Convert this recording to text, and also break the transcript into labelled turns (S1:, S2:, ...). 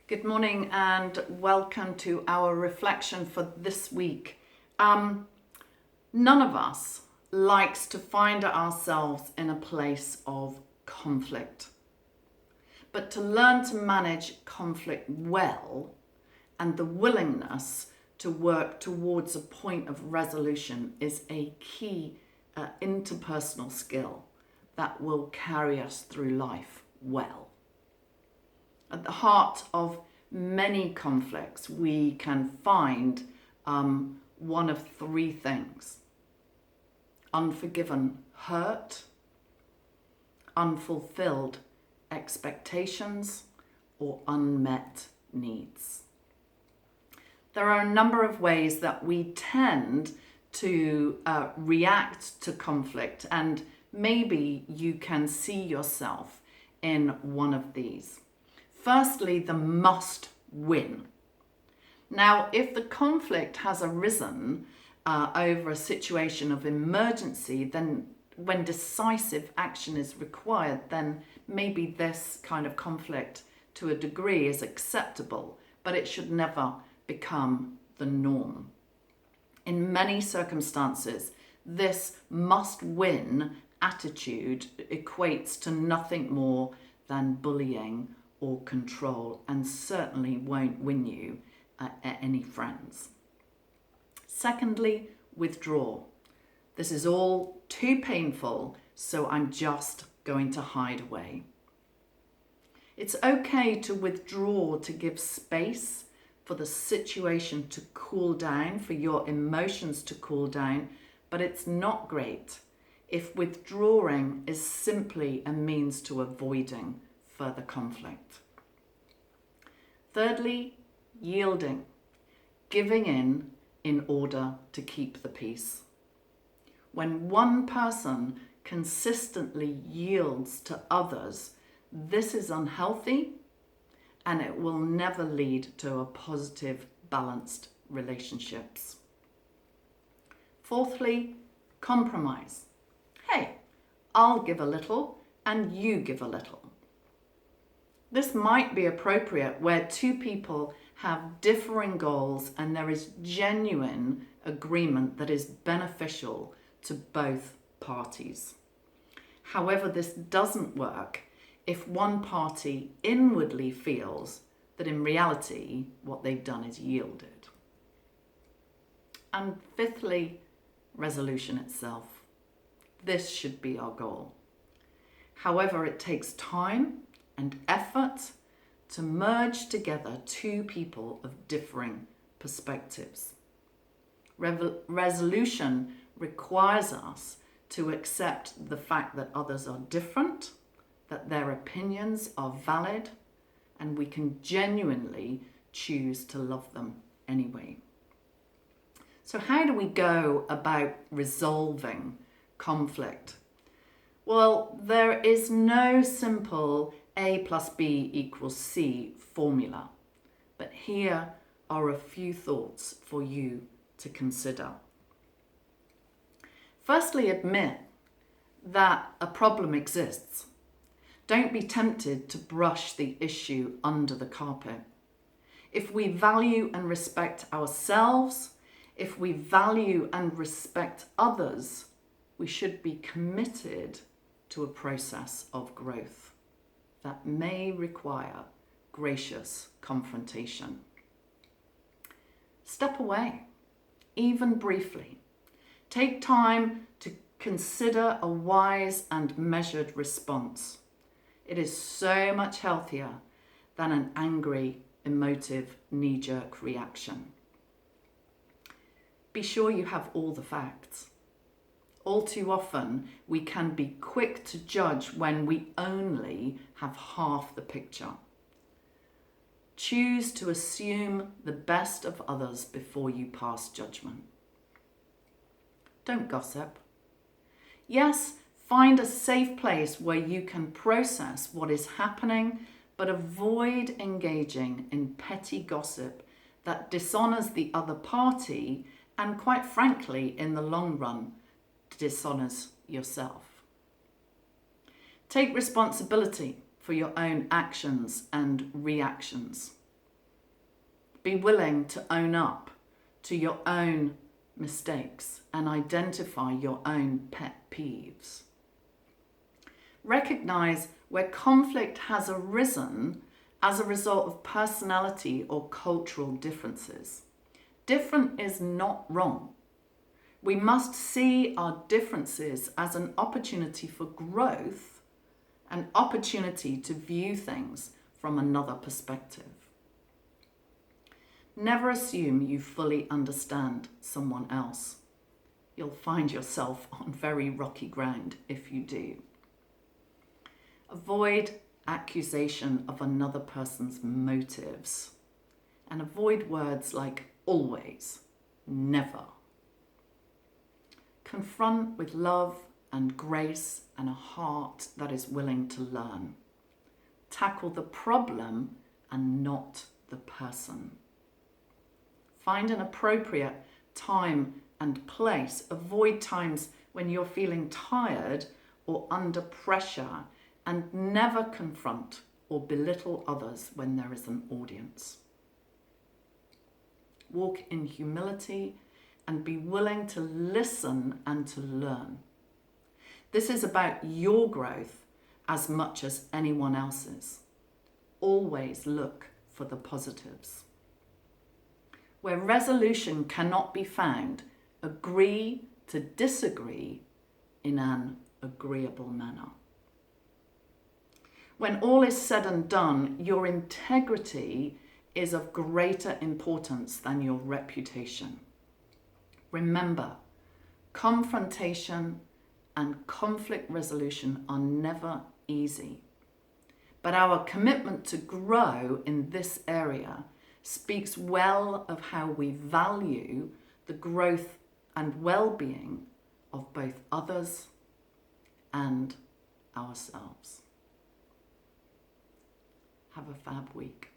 S1: Good morning and welcome to our reflection for this week. None of us likes to find ourselves in a place of conflict. But to learn to manage conflict well and the willingness to work towards a point of resolution is a key interpersonal skill that will carry us through life well. At the heart of many conflicts, we can find one of three things: unforgiven hurt, unfulfilled expectations, or unmet needs. There are a number of ways that we tend to react to conflict, and maybe you can see yourself in one of these. Firstly, the must win. Now, if the conflict has arisen over a situation of emergency, then when decisive action is required, then maybe this kind of conflict to a degree is acceptable, but it should never become the norm. In many circumstances, this must win attitude equates to nothing more than bullying or control, and certainly won't win you any friends. Secondly, withdraw. This is all too painful, so I'm just going to hide away. It's okay to withdraw, to give space for the situation to cool down, for your emotions to cool down, but it's not great if withdrawing is simply a means to avoiding further conflict. Thirdly, yielding, giving in order to keep the peace. When one person consistently yields to others, this is unhealthy and it will never lead to a positive, balanced relationships. Fourthly, compromise. Hey, I'll give a little and you give a little. This might be appropriate where two people have differing goals and there is genuine agreement that is beneficial to both parties. However, this doesn't work if one party inwardly feels that in reality what they've done is yielded. And fifthly, resolution itself. This should be our goal. However, it takes time and effort to merge together two people of differing perspectives. Resolution requires us to accept the fact that others are different, that their opinions are valid, and we can genuinely choose to love them anyway. So how do we go about resolving conflict? Well, there is no simple A plus B equals C formula, but here are a few thoughts for you to consider. Firstly, admit that a problem exists. Don't be tempted to brush the issue under the carpet. If we value and respect ourselves, if we value and respect others, we should be committed to a process of growth that may require gracious confrontation. Step away, even briefly. Take time to consider a wise and measured response. It is so much healthier than an angry, emotive, knee-jerk reaction. Be sure you have all the facts. All too often, we can be quick to judge when we only have half the picture. Choose to assume the best of others before you pass judgment. Don't gossip. Yes, find a safe place where you can process what is happening, but avoid engaging in petty gossip that dishonors the other party and, quite frankly, in the long run, dishonors yourself. Take responsibility for your own actions and reactions. Be willing to own up to your own mistakes and identify your own pet peeves. Recognize where conflict has arisen as a result of personality or cultural differences. Different is not wrong. We must see our differences as an opportunity for growth, an opportunity to view things from another perspective. Never assume you fully understand someone else. You'll find yourself on very rocky ground if you do. Avoid accusation of another person's motives and avoid words like always, never. Confront with love and grace and a heart that is willing to learn. Tackle the problem and not the person. Find an appropriate time and place. Avoid times when you're feeling tired or under pressure, and never confront or belittle others when there is an audience. Walk in humility and be willing to listen and to learn. This is about your growth as much as anyone else's. Always look for the positives. Where resolution cannot be found, agree to disagree in an agreeable manner. When all is said and done, your integrity is of greater importance than your reputation. Remember, confrontation and conflict resolution are never easy. But our commitment to grow in this area speaks well of how we value the growth and well-being of both others and ourselves. Have a fab week.